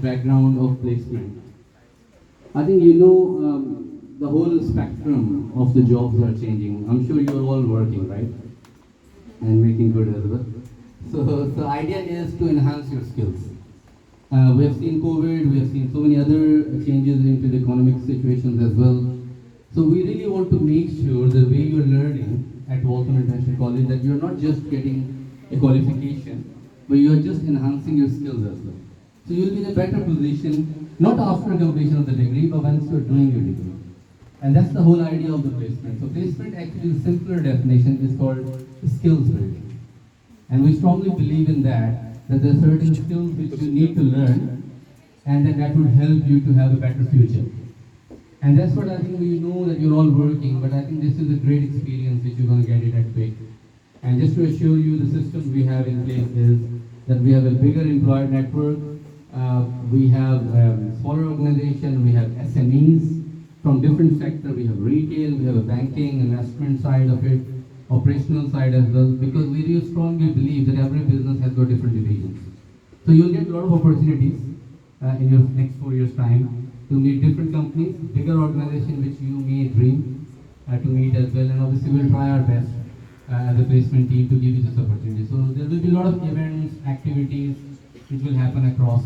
background of placement. I think you know the whole spectrum of the jobs are changing. I'm sure you're all working, right? And making good as well. So the idea is to enhance your skills. We have seen COVID, we have seen so many other changes into the economic situations as well. So we really want to make sure the way you're learning at Waltham International College that you're not just getting a qualification, but you're just enhancing your skills as well. So you'll be in a better position, not after completion of the degree, but once you're doing your degree. And that's the whole idea of the placement. So placement actually, the simpler definition is called skills building. And we strongly believe in that there are certain skills which you need to learn, and then that would help you to have a better future. And that's what I think we know that you're all working, but I think this is a great experience which you're going to get it at Quick. And just to assure you, the systems we have in place is that we have a bigger employer network, we have smaller organization, we have SMEs from different sectors, we have retail, we have a banking and restaurant side of it, operational side as well, because we really strongly believe that every business has got different divisions. So you'll get a lot of opportunities in your next 4 years' time to meet different companies, bigger organizations which you may dream to meet as well, and obviously we'll try our best as a placement team to give you this opportunity. So there will be a lot of events, activities which will happen across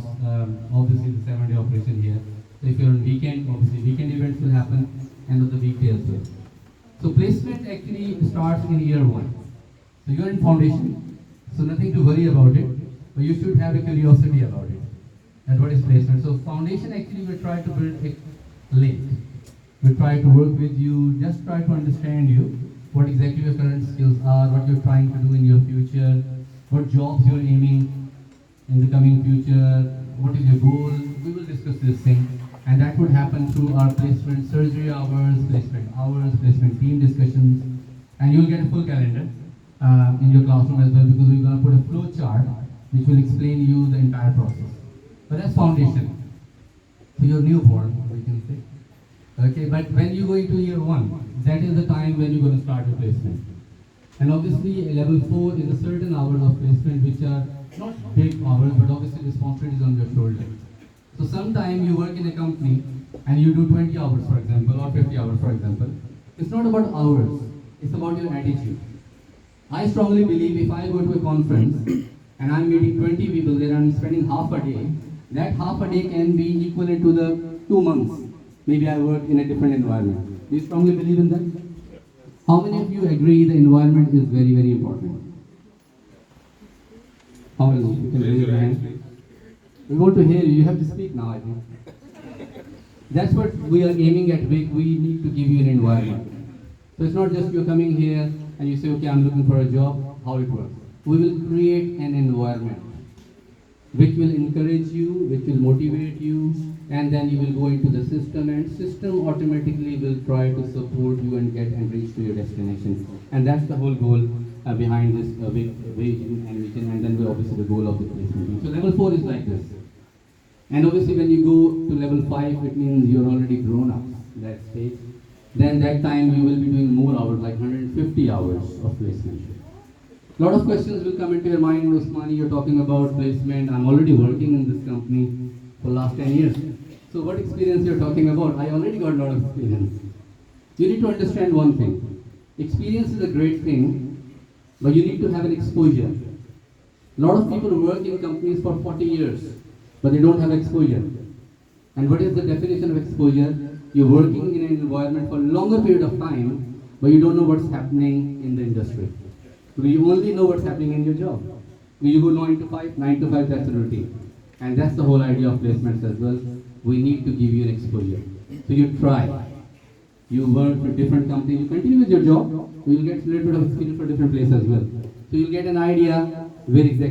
obviously the 7-day operation here. So if you're on weekend, obviously weekend events will happen, and on the weekday as well. So placement actually starts in year 1. So you're in foundation, so nothing to worry about it, but you should have a curiosity about it. And what is placement? So foundation actually will try to build a link. We'll try to work with you, just try to understand you, what exactly your current skills are, what you're trying to do in your future, what jobs you're aiming in the coming future, what is your goal. We will discuss this thing, and that would happen through our placement surgery hours, placement team discussions, and you'll get a full calendar in your classroom as well, because we're going to put a flow chart which will explain you the entire process. But that's foundation. So you're newborn, we can say. Okay, but when you go into year 1, that is the time when you're going to start your placement. And obviously level 4 is a certain hours of placement which are not big hours, but obviously responsibility is on your shoulder. So sometime you work in a company and you do 20 hours for example, or 50 hours for example. It's not about hours, it's about your attitude. I strongly believe if I go to a conference and I'm meeting 20 people there and I'm spending half a day, that half a day can be equivalent to the 2 months. Maybe I work in a different environment. Do you strongly believe in that? How many of you agree the environment is very, very important? How many? You can raise your hand. We want to hear you. You have to speak now, I think. That's what we are aiming at. We need to give you an environment. So it's not just you're coming here and you say, okay, I'm looking for a job, how it works. We will create an environment which will encourage you, which will motivate you, and then you will go into the system, and system automatically will try to support you and get and reach to your destination. And that's the whole goal behind this vision and mission, and then obviously the goal of the placement. So level 4 is like this. And obviously when you go to level 5, it means you're already grown up, that stage. Then that time you will be doing more hours, like 150 hours of placement. A lot of questions will come into your mind, Usmani, you're talking about placement. I'm already working in this company for the last 10 years. So what experience you're talking about? I already got a lot of experience. You need to understand one thing. Experience is a great thing, but you need to have an exposure. A lot of people work in companies for 40 years, but they don't have exposure. And what is the definition of exposure? You're working in an environment for a longer period of time, but you don't know what's happening in the industry. You only know what's happening in your job. You go 9 to 5, that's a routine. And that's the whole idea of placements as well. We need to give you an exposure. So you try. You work for different companies, you continue with your job, you'll get a little bit of experience for different places as well. So you'll get an idea where exactly